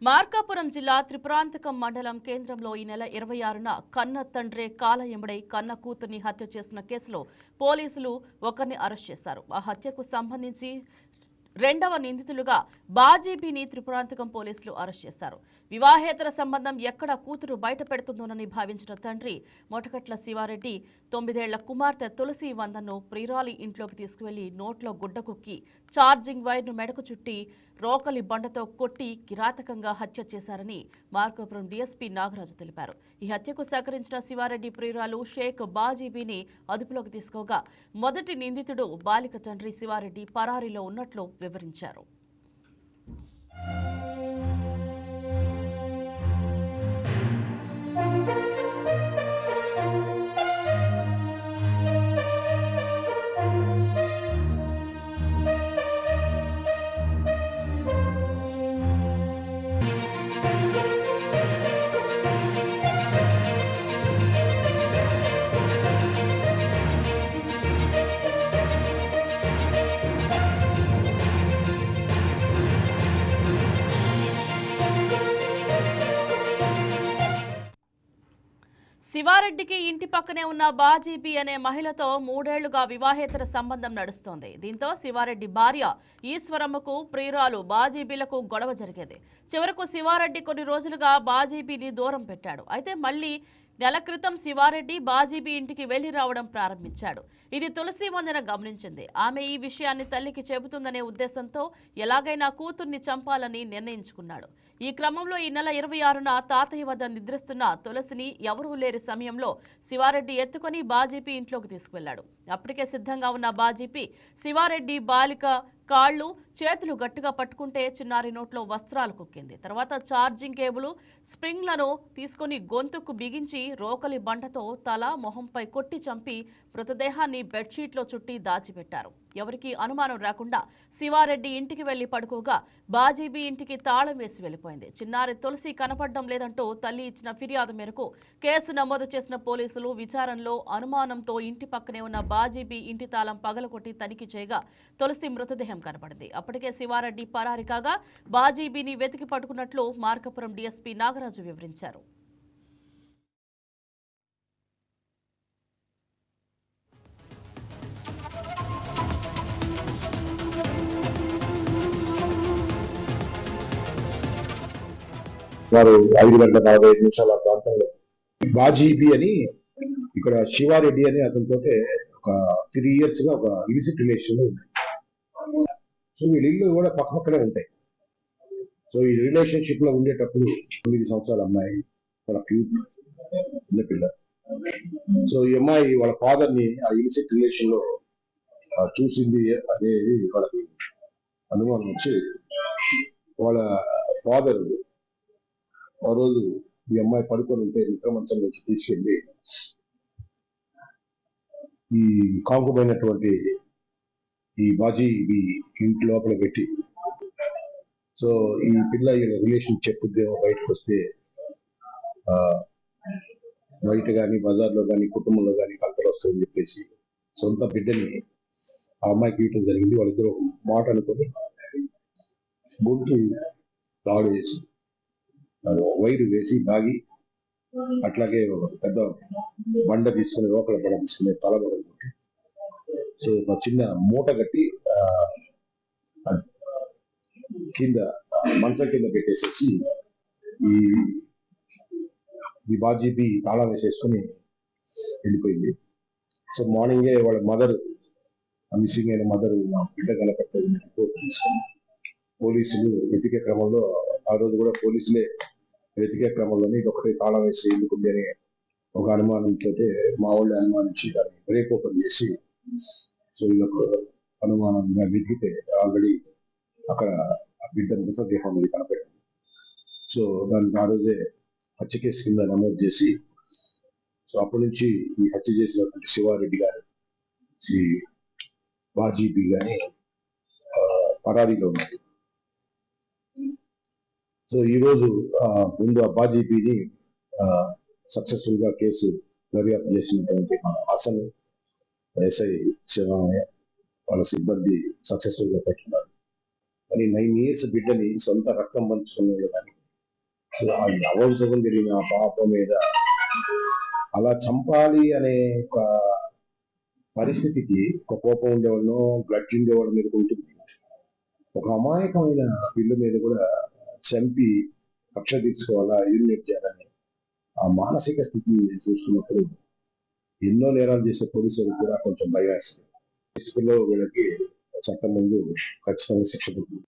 మార్కాపురం జిల్లా త్రిపురాంతకం మండలం కేంద్రంలో ఈ నెల 26న కన్న తండ్రే కాలయముడై కన్న కూతుర్ని హత్య చేసిన కేసులో పోలీసులు ఒకరిని అరెస్ట్ చేశారు. ఆ హత్యకు సంబంధించి రెండవ నిందితులుగా బాజీబీని త్రిపురాంతకం పోలీసులు అరెస్ట్ చేశారు. వివాహేతర సంబంధం ఎక్కడ కూతురు బయట పెడుతుందోనని భావించిన తండ్రి మొటకట్ల శివారెడ్డి 9 ఏళ్ల కుమార్తె తులసి వందను ప్రియురాలి ఇంట్లోకి తీసుకువెళ్లి నోట్లో గుడ్డ కుక్కి ఛార్జింగ్ వైర్ను మెడకు చుట్టి రోకలి బండతో కొట్టి కిరాతకంగా హత్య చేశారని మార్కాపురం డీఎస్పీ నాగరాజు తెలిపారు. ఈ హత్యకు సహకరించిన శివారెడ్డి ప్రియురాలు షేక్ బాజీబీని అదుపులోకి తీసుకోగా మొదటి నిందితుడు బాలిక తండ్రి శివారెడ్డి పరారీలో ఉన్నట్లు వివరించారు. శివారెడ్డికి ఇంటి పక్కనే ఉన్న బాజీబీ అనే మహిళతో 3 ఏళ్లుగా వివాహేతర సంబంధం నడుస్తోంది. దీంతో శివారెడ్డి భార్య ఈశ్వరమ్మకు ప్రియురాలు బాజీబీలకు గొడవ జరిగేది. చివరకు శివారెడ్డి కొన్ని రోజులుగా బాజీబీని దూరం పెట్టాడు. అయితే మళ్లీ నెల క్రితం శివారెడ్డి బాజీబీ ఇంటికి వెళ్లి రావడం ప్రారంభించాడు. ఇది తులసి వందన గమనించింది. ఆమె ఈ విషయాన్ని తల్లికి చెబుతుందనే ఉద్దేశంతో ఎలాగైనా కూతుర్ని చంపాలని నిర్ణయించుకున్నాడు. ఈ క్రమంలో ఈ నెల 26న తాతయ్య వద్ద నిద్రిస్తున్న తులసిని ఎవరూ లేని సమయంలో శివారెడ్డి ఎత్తుకొని బాజీపీ ఇంట్లోకి తీసుకువెళ్లాడు. అప్పటికే సిద్ధంగా ఉన్న బాజీపీ శివారెడ్డి బాలిక కాళ్లు చేతులు గట్టిగా పట్టుకుంటే చిన్నారి నోట్లో వస్త్రాలు కుక్కింది. తర్వాత ఛార్జింగ్ కేబుల్ స్ప్రింగ్లను తీసుకుని గొంతుకు బిగించి రోకలి బండతో తల మొహంపై కొట్టి చంపి మృతదేహాన్ని బెడ్షీట్లో చుట్టి దాచిపెట్టారు. ఎవరికీ అనుమానం రాకుండా శివారెడ్డి ఇంటికి వెళ్లి పడుకోగా బాజీబీ ఇంటికి తాళం వేసి వెళ్లిపోయింది. చిన్నారి తులసి కనపడడం లేదంటూ తల్లి ఇచ్చిన ఫిర్యాదు మేరకు కేసు నమోదు చేసిన పోలీసులు విచారణలో అనుమానంతో ఇంటి పక్కనే ఉన్న బాజీబీ ఇంటి తాళం పగలగొట్టి తనిఖీ చేయగా తులసి మృతదేహం కనపడింది. అప్పటికే శివారెడ్డి పరారి కాగా బాజీబీని వెతికి పట్టుకున్నట్లు మార్కాపురం డీఎస్పీ నాగరాజు వివరించారు. వారు 5:45 ప్రాంతంలో బాజీబీ అని ఇక్కడ శివారెడ్డి అని అతనితో ఒక 3 years గా ఒక ఇలిసిట్ రిలేషన్ ఉంది. సో వీళ్ళ ఇల్లు కూడా పక్కపక్కనే ఉంటాయి. సో ఈ రిలేషన్షిప్ లో ఉండేటప్పుడు 9 సంవత్సరాల అమ్మాయి, వాళ్ళ క్యూట్ చిన్నపిల్ల. సో ఈ అమ్మాయి వాళ్ళ ఫాదర్ ని ఆ ఇలిసిట్ రిలేషన్ లో చూసింది అనేది వాళ్ళకి అనుమానం వచ్చి వాళ్ళ ఫాదర్ ఆ రోజు ఈ అమ్మాయి పడుకొని ఉంటే నిద్ర మంచం నుంచి తీసుకెళ్ళి ఈ కాంకుమైనటువంటి ఈ బాజీబీ ఇంటి లోపల పెట్టి, సో ఈ పిల్ల రిలేషన్ చెప్పుద్దేమో బయటకు వస్తే బయట కానీ బజార్లో కానీ కుటుంబంలో కానీ కలతలు వస్తుందని చెప్పేసి సొంత బిడ్డని ఆ అమ్మాయికి ఇవ్వటం జరిగింది. వాళ్ళిద్దరూ మాట అనుకొని గొంతు తాడు వేసి వైరు వేసి బాగి అట్లాగే పెద్ద బండ తీసుకుని రోకల బండ తీసుకుని తలబడ కొట్టి, సో ఒక చిన్న మూట కట్టి కింద మంచం కింద పెట్టేసేసి ఈ బాజీబీ తాళం వేసేసుకుని వెళ్ళిపోయింది. సో మార్నింగే వాళ్ళ మదర్, మిస్సింగ్ అయిన మదర్ బిడ్డ కనపట్టేది రిపోర్ట్ తీసుకుని పోలీసులు వెతికే క్రమంలో, ఆ రోజు కూడా పోలీసులే వెతికే క్రమంలోనే ఇది ఒకటే తాళం వేసి ఎందుకుంది అని ఒక అనుమానంతో మా వాళ్ళు అనుమానించి దాన్ని బ్రేక్ ఓపెన్ చేసి, సో వీళ్ళకు అనుమానంగా వెతికితే ఆల్రెడీ అక్కడ ఆ బిడ్డ మృతదేహం ఇది కనపడింది. సో దానికి ఆ రోజే హత్య కేసు కింద నమోదు చేసి, సో అప్పటి నుంచి ఈ హత్య చేసినటువంటి శివారెడ్డి గారు, శ్రీ బాజీబీ గాని పరారీలో ఉన్నారు. సో ఈరోజు ముందు ఆ బాజీబీని సక్సెస్ఫుల్ గా కేసు దర్యాప్తు చేసినటువంటి మన అసలు ఎస్ఐ శివమయ్య వాళ్ళ సిబ్బంది సక్సెస్ఫుల్ గా పెట్టున్నారు. కానీ 9 years బిడ్డని సొంత రక్తం పంచుకునే వాళ్ళు కానీ సో ఆ అవంశం జరిగిన ఆ పాప మీద అలా చంపాలి అనే ఒక పరిస్థితికి ఒక కోపం ఉండేవాళ్ళను గ్లడ్జ్ ఉండేవాళ్ళ మీద ఉంటుంది. ఒక అమాయకమైన పిల్ల మీద కూడా చంపి కక్ష తీర్చుకోవాలా, యూరినేట్ చేయాలని ఆ మానసిక స్థితిని చూసుకున్నప్పుడు ఎన్నో నేరాలు చేసే పోలీసులకు కూడా కొంచెం భయం వేస్తుంది. వీళ్ళకి చట్టం ముందు ఖచ్చితంగా శిక్ష పడుతుంది.